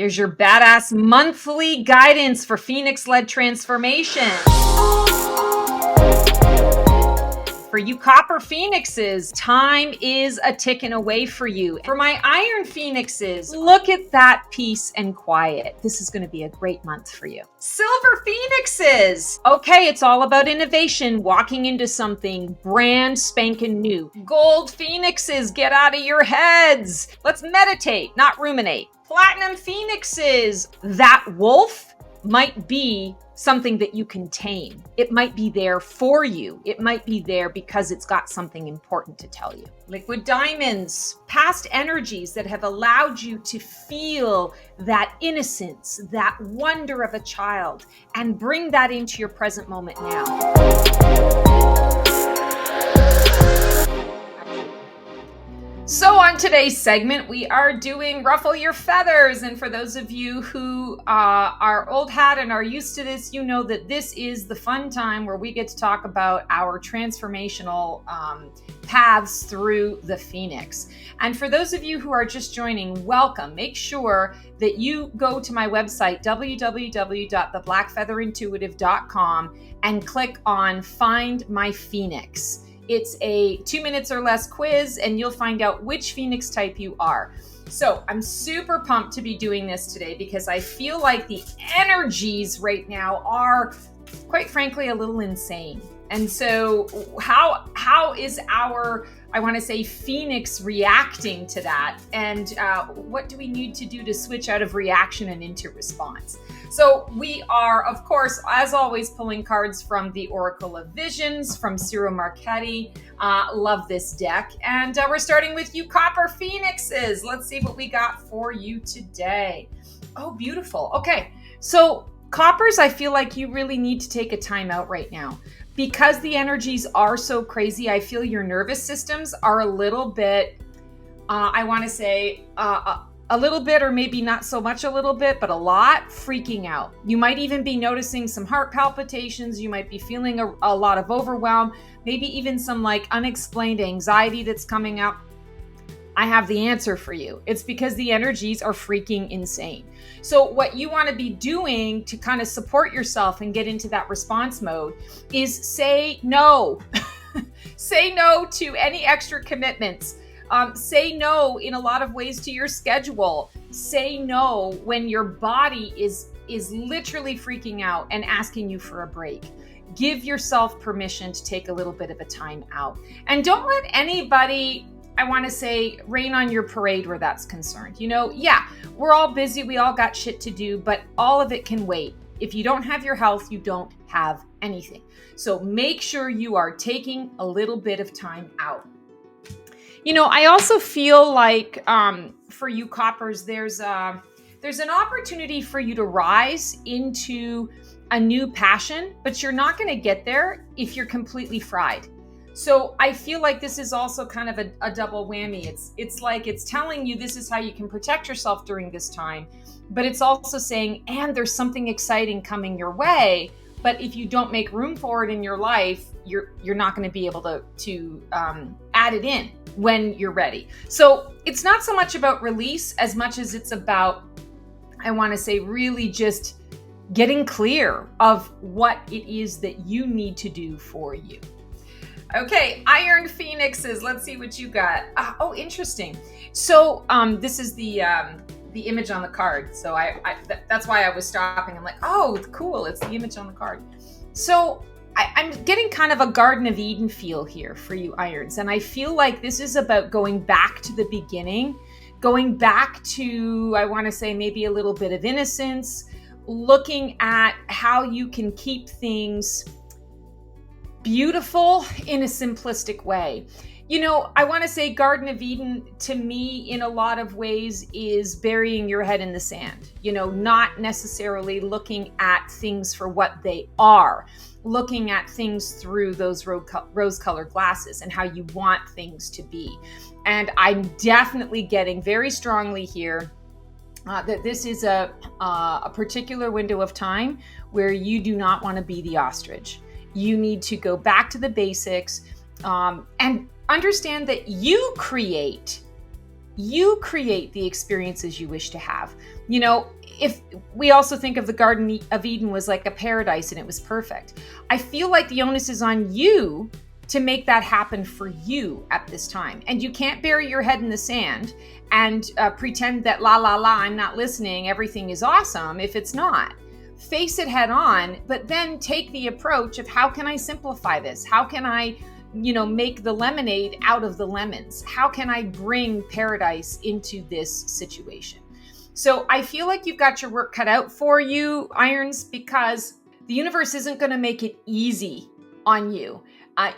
Here's your badass monthly guidance for Phoenix-led transformation. For you Copper Phoenixes, time is a ticking away for you. For my Iron Phoenixes, look at that peace and quiet. This is going to be a great month for you. Silver Phoenixes, okay, it's all about innovation, walking into something brand spanking new. Gold Phoenixes, get out of your heads. Let's meditate, not ruminate. Platinum Phoenixes, that wolf might be something that you can tame. It might be there for you. It might be there because it's got something important to tell you. Liquid Diamonds, past energies that have allowed you to feel that innocence, that wonder of a child, and bring that into your present moment now. So on today's segment, we are doing Ruffle Your Feathers. And for those of you who are old hat and are used to this, you know that this is the fun time where we get to talk about our transformational paths through the Phoenix. And for those of you who are just joining, welcome. Make sure that you go to my website, www.theblackfeatherintuitive.com, and click on Find My Phoenix. It's a 2 minutes or less quiz, and you'll find out which Phoenix type you are. So I'm super pumped to be doing this today because I feel like the energies right now are, quite frankly, a little insane. And so how is our, I want to say, Phoenix reacting to that? And what do we need to do to switch out of reaction and into response? So we are, of course, as always, pulling cards from the Oracle of Visions from Ciro Marchetti. Love this deck. And we're starting with you Copper Phoenixes. Let's see what we got for you today. Oh, beautiful. Okay. So Coppers, I feel like you really need to take a time out right now. Because the energies are so crazy, I feel your nervous systems are a little bit, I want to say, a little bit, or maybe not so much a little bit, but a lot freaking out. You might even be noticing some heart palpitations. You might be feeling a lot of overwhelm, maybe even some like unexplained anxiety that's coming up. I have the answer for you. It's because the energies are freaking insane. So what you want to be doing to kind of support yourself and get into that response mode is say no. Say no to any extra commitments. Say no in a lot of ways to your schedule. Say no when your body is literally freaking out and asking you for a break. Give yourself permission to take a little bit of a time out. And don't let anybody, I want to say, rain on your parade where that's concerned. You know, yeah, we're all busy. We all got shit to do, but all of it can wait. If you don't have your health, you don't have anything. So make sure you are taking a little bit of time out. You know, I also feel like for you Coppers, there's an opportunity for you to rise into a new passion, but you're not going to get there if you're completely fried. So I feel like this is also kind of a double whammy. It's like it's telling you this is how you can protect yourself during this time, but it's also saying, and there's something exciting coming your way. But if you don't make room for it in your life, you're not going to be able to add it in when you're ready. So it's not so much about release as much as it's about, I want to say, really just getting clear of what it is that you need to do for you. Okay, Iron Phoenixes, let's see what you got. Oh, interesting. So this is the image on the card. So that's why I was stopping. I'm like, oh, cool, it's the image on the card. So I'm getting kind of a Garden of Eden feel here for you Irons. And I feel like this is about going back to the beginning, going back to, I want to say, maybe a little bit of innocence, looking at how you can keep things beautiful in a simplistic way. You know, I want to say Garden of Eden to me in a lot of ways is burying your head in the sand, you know, not necessarily looking at things for what they are, looking at things through those rose-colored glasses and how you want things to be. And I'm definitely getting very strongly here that this is a particular window of time where you do not want to be the ostrich. You need to go back to the basics and understand that you create you create the experiences you wish to have. If we also think of the Garden of Eden was like a paradise and it was perfect, I feel like the onus is on you to make that happen for you at this time. And you can't bury your head in the sand and pretend that I'm not listening, everything is awesome if it's not. Face it head on, but then take the approach of how can I simplify this? How can I, make the lemonade out of the lemons? How can I bring paradise into this situation? So I feel like you've got your work cut out for you, Irons, because the universe isn't going to make it easy on you.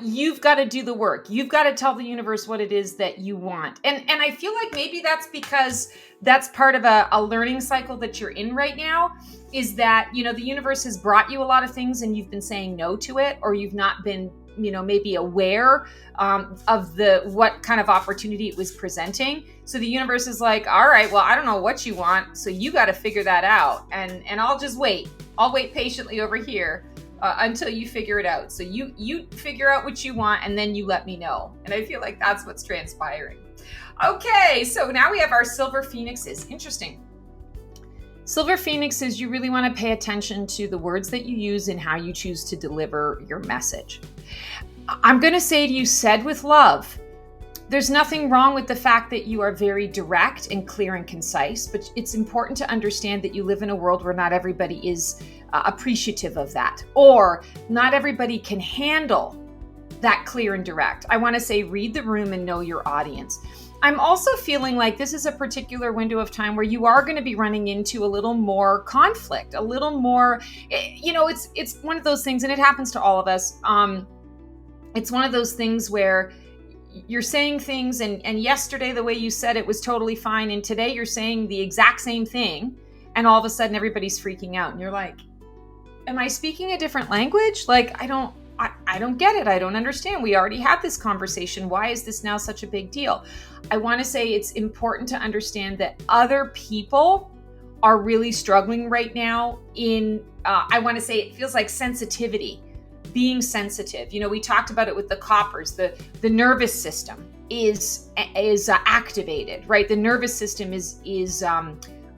You've got to do the work. You've got to tell the universe what it is that you want. And I feel like maybe that's because that's part of a learning cycle that you're in right now, is that, the universe has brought you a lot of things and you've been saying no to it, or you've not been, maybe aware of what kind of opportunity it was presenting. So the universe is like, all right, well, I don't know what you want, so you got to figure that out. And I'll just wait. I'll wait patiently over here until you figure it out. So you figure out what you want and then you let me know. And I feel like that's what's transpiring. Okay, so now we have our silver phoenixes. Interesting. Silver phoenixes, you really want to pay attention to the words that you use and how you choose to deliver your message. I'm going to say to you, said with love. There's nothing wrong with the fact that you are very direct and clear and concise, but it's important to understand that you live in a world where not everybody is appreciative of that, or not everybody can handle that clear and direct. I want to say read the room and know your audience. I'm also feeling like this is a particular window of time where you are going to be running into a little more conflict, a little more, it's one of those things, and it happens to all of us. It's one of those things where you're saying things and yesterday the way you said it was totally fine, and today you're saying the exact same thing, and all of a sudden everybody's freaking out and you're like, am I speaking a different language? Like, I don't get it. I don't understand. We already had this conversation. Why is this now such a big deal? I want to say it's important to understand that other people are really struggling right now in, I want to say it feels like sensitivity, being sensitive. We talked about it with the coppers, the nervous system is activated, right? The nervous system is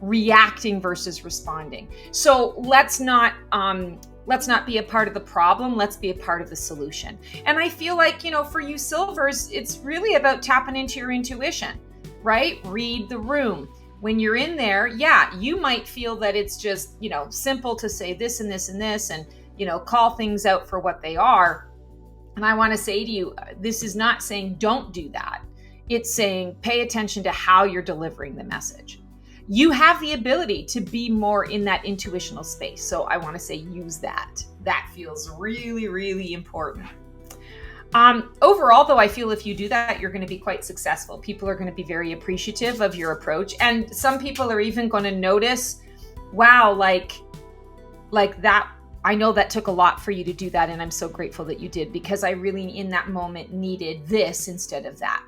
reacting versus responding. So let's not be a part of the problem. Let's be a part of the solution. And I feel like, for you silvers, it's really about tapping into your intuition, right? Read the room. When you're in there, yeah, you might feel that it's just, simple to say this and this and this and, call things out for what they are. And I want to say to you, this is not saying don't do that. It's saying pay attention to how you're delivering the message. You have the ability to be more in that intuitional space. So I want to say use that. That feels really, really important. Overall, though, I feel if you do that, you're going to be quite successful. People are going to be very appreciative of your approach. And some people are even going to notice, wow, like that. I know that took a lot for you to do that. And I'm so grateful that you did, because I really, in that moment, needed this instead of that.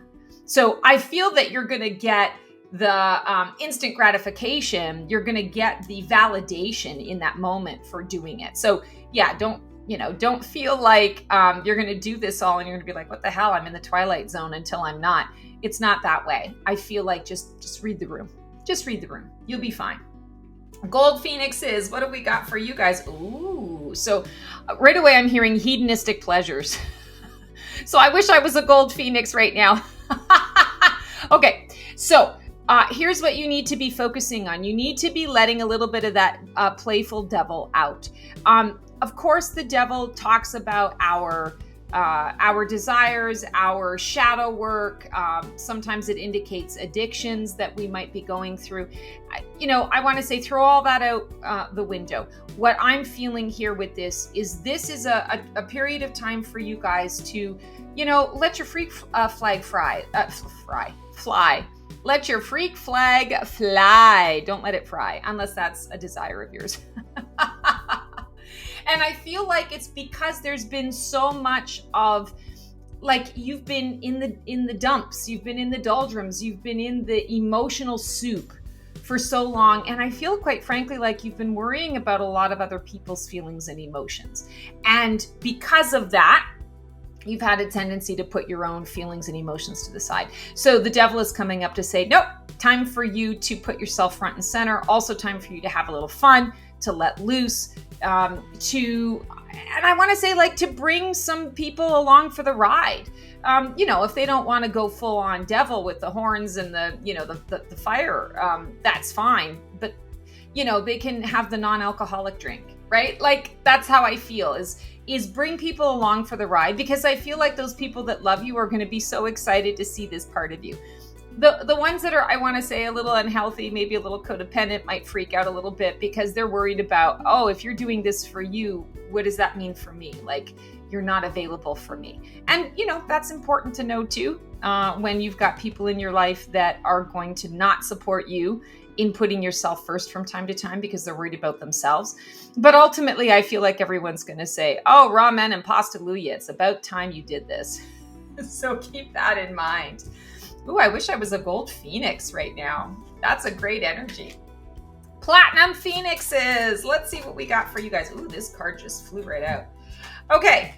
So I feel that you're going to get the instant gratification. You're going to get the validation in that moment for doing it. So yeah, don't feel like you're going to do this all and you're going to be like, what the hell? I'm in the twilight zone until I'm not. It's not that way. I feel like just read the room. Just read the room. You'll be fine. Gold phoenixes, what have we got for you guys? Ooh, so right away I'm hearing hedonistic pleasures. So I wish I was a gold phoenix right now. Okay, so here's what you need to be focusing on. You need to be letting a little bit of that playful devil out. Of course, the devil talks about our desires, our shadow work. Sometimes it indicates addictions that we might be going through. I want to say throw all that out the window. What I'm feeling here with this is a period of time for you guys to, let your freak flag fly. Let your freak flag fly. Don't let it fry, unless that's a desire of yours. And I feel like it's because there's been so much of, like, you've been in the dumps, you've been in the doldrums, you've been in the emotional soup for so long. And I feel, quite frankly, like you've been worrying about a lot of other people's feelings and emotions. And because of that, you've had a tendency to put your own feelings and emotions to the side. So the devil is coming up to say, nope, time for you to put yourself front and center. Also time for you to have a little fun, to let loose, and I want to say, like, to bring some people along for the ride. If they don't want to go full on devil with the horns and the fire, that's fine. But, they can have the non-alcoholic drink, right? Like, that's how I feel is bring people along for the ride, because I feel like those people that love you are going to be so excited to see this part of you. The ones that are, I want to say, a little unhealthy, maybe a little codependent, might freak out a little bit because they're worried about, oh, if you're doing this for you, what does that mean for me? Like, you're not available for me. And, that's important to know too, when you've got people in your life that are going to not support you in putting yourself first from time to time because they're worried about themselves. But ultimately, I feel like everyone's going to say, oh, ramen and pasta luya, it's about time you did this. So keep that in mind. Ooh, I wish I was a gold phoenix right now. That's a great energy. Platinum phoenixes. Let's see what we got for you guys. Ooh, this card just flew right out. Okay.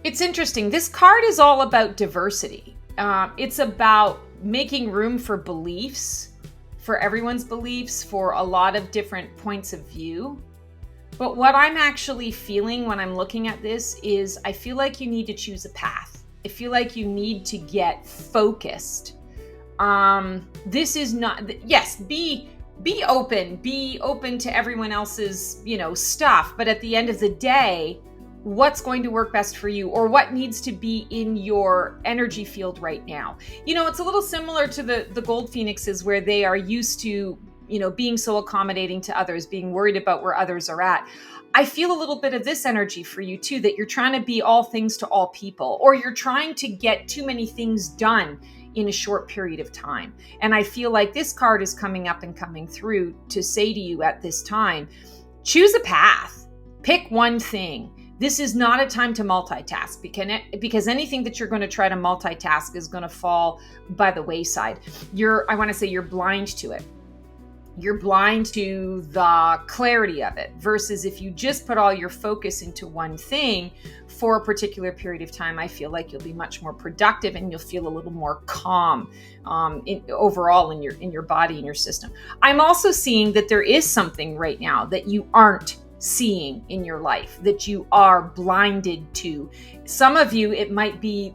It's interesting. This card is all about diversity. It's about making room for beliefs, for everyone's beliefs, for a lot of different points of view. But what I'm actually feeling when I'm looking at this is I feel like you need to choose a path. I feel like you need to get focused. This is not, yes, be open to everyone else's, stuff. But at the end of the day, what's going to work best for you, or what needs to be in your energy field right now? It's a little similar to the gold phoenixes, where they are used to, being so accommodating to others, being worried about where others are at. I feel a little bit of this energy for you too, that you're trying to be all things to all people, or you're trying to get too many things done in a short period of time. And I feel like this card is coming up and coming through to say to you at this time, choose a path, pick one thing. This is not a time to multitask, because anything that you're going to try to multitask is going to fall by the wayside. You're blind to it. You're blind to the clarity of it, versus if you just put all your focus into one thing for a particular period of time, I feel like you'll be much more productive and you'll feel a little more calm overall in your body and your system. I'm also seeing that there is something right now that you aren't seeing in your life, that you are blinded to. Some of you, it might be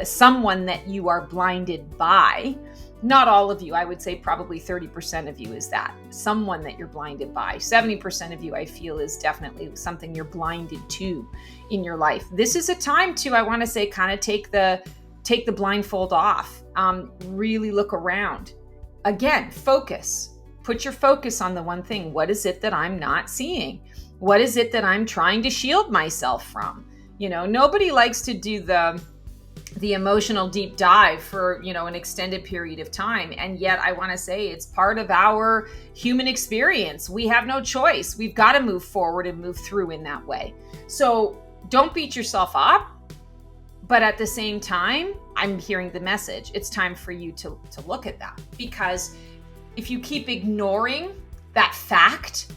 someone that you are blinded by. Not all of you. I would say probably 30% of you is that. Someone that you're blinded by. 70% of you, I feel, is definitely something you're blinded to in your life. This is a time to, I want to say, kind of take the blindfold off. Really look around. Again, focus. Put your focus on the one thing. What is it that I'm not seeing? What is it that I'm trying to shield myself from? Nobody likes to do the emotional deep dive for, an extended period of time. And yet I want to say it's part of our human experience. We have no choice. We've got to move forward and move through in that way. So don't beat yourself up. But at the same time, I'm hearing the message. It's time for you to look at that, because if you keep ignoring that fact,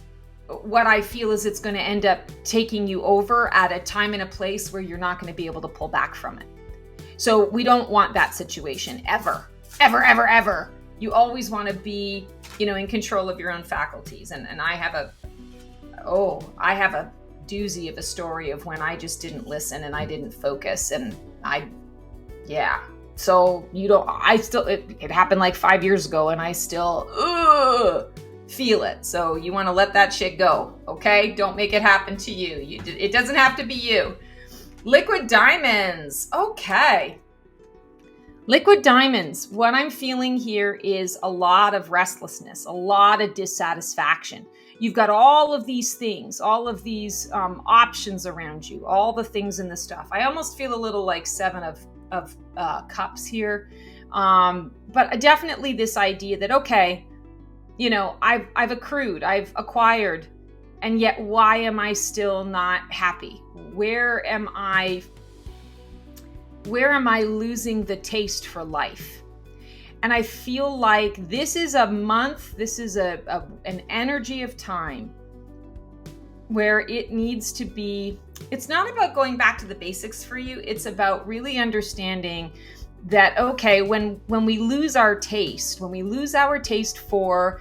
what I feel is it's going to end up taking you over at a time and a place where you're not going to be able to pull back from it. So we don't want that situation ever, ever, ever, ever. You always want to be, in control of your own faculties. And I have a doozy of a story of when I just didn't listen and I didn't focus, and So it happened like 5 years ago, and I still feel it. So you want to let that shit go, okay? Don't make it happen to you. It doesn't have to be you. Liquid diamonds. Okay. Liquid diamonds. What I'm feeling here is a lot of restlessness, a lot of dissatisfaction. You've got all of these things, all of these options around you, all the things in the stuff. I almost feel a little like Seven of Cups here. But definitely this idea that, okay, I've accrued, I've acquired, and yet why am I still not happy? Where am I losing the taste for life? And I feel like this is a month, this is an energy of time where it needs to be, it's not about going back to the basics for you. It's about really understanding that, okay, when we lose our taste, when we lose our taste for,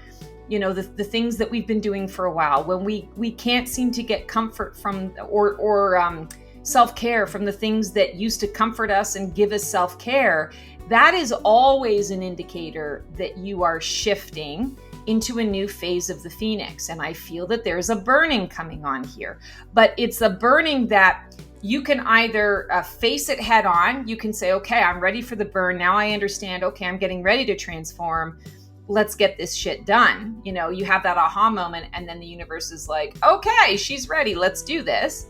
the things that we've been doing for a while, when we can't seem to get comfort from or self-care from the things that used to comfort us and give us self-care, that is always an indicator that you are shifting into a new phase of the Phoenix. And I feel that there's a burning coming on here, but it's a burning that you can either face it head on. You can say, okay, I'm ready for the burn. Now I understand. Okay, I'm getting ready to transform. Let's get this shit done. You have that aha moment, and then the universe is like, okay, she's ready. Let's do this.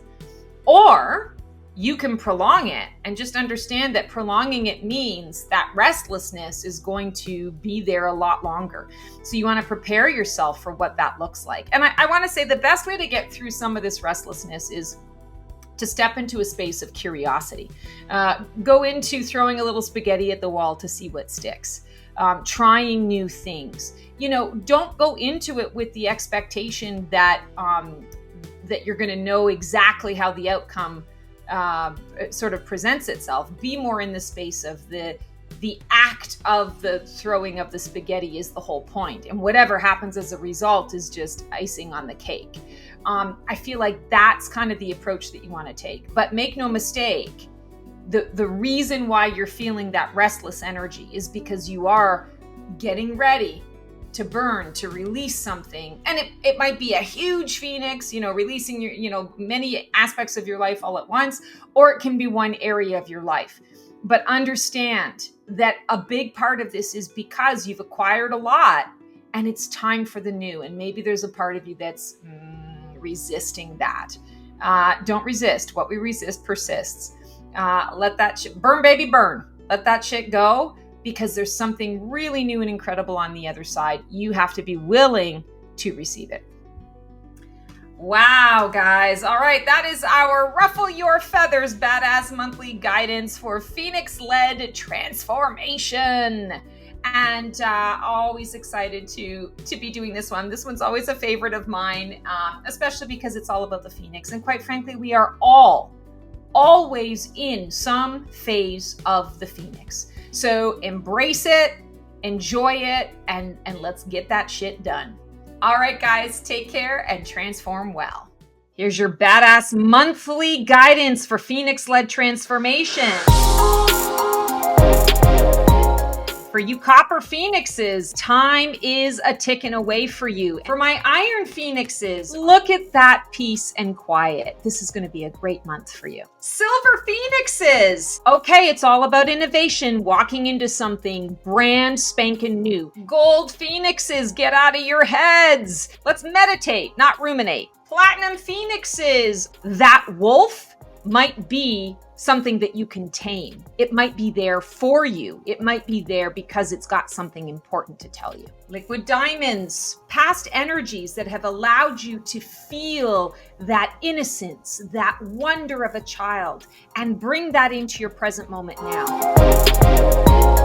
Or you can prolong it and just understand that prolonging it means that restlessness is going to be there a lot longer. So you want to prepare yourself for what that looks like. And I want to say the best way to get through some of this restlessness is to step into a space of curiosity. Go into throwing a little spaghetti at the wall to see what sticks. Trying new things. Don't go into it with the expectation that that you're going to know exactly how the outcome sort of presents itself. Be more in the space of the act of the throwing of the spaghetti is the whole point. And whatever happens as a result is just icing on the cake. I feel like that's kind of the approach that you want to take. But make no mistake, the reason why you're feeling that restless energy is because you are getting ready to burn, to release something. And it might be a huge Phoenix, releasing your, many aspects of your life all at once, or it can be one area of your life. But understand that a big part of this is because you've acquired a lot and it's time for the new. And maybe there's a part of you that's resisting that. Don't resist. What we resist persists. Let that shit burn, baby, burn. Let that shit go, because there's something really new and incredible on the other side. You have to be willing to receive it. Wow, guys. All right. That is our Ruffle Your Feathers Badass Monthly Guidance for Phoenix-led transformation. And always excited to be doing this one. This one's always a favorite of mine, especially because it's all about the Phoenix. And quite frankly, we are always in some phase of the Phoenix. So embrace it, enjoy it, and let's get that shit done. All right, guys, take care and transform well. Here's your badass monthly guidance for Phoenix-led transformation. For you copper Phoenixes, time is a ticking away for you. For my iron Phoenixes, look at that peace and quiet. This is going to be a great month for you. Silver Phoenixes, okay, it's all about innovation, walking into something brand spanking new. Gold Phoenixes, get out of your heads. Let's meditate, not ruminate. Platinum Phoenixes, that wolf might be something that you can tame. It might be there for you. It might be there because it's got something important to tell you. Liquid diamonds, past energies that have allowed you to feel that innocence, that wonder of a child, and bring that into your present moment now.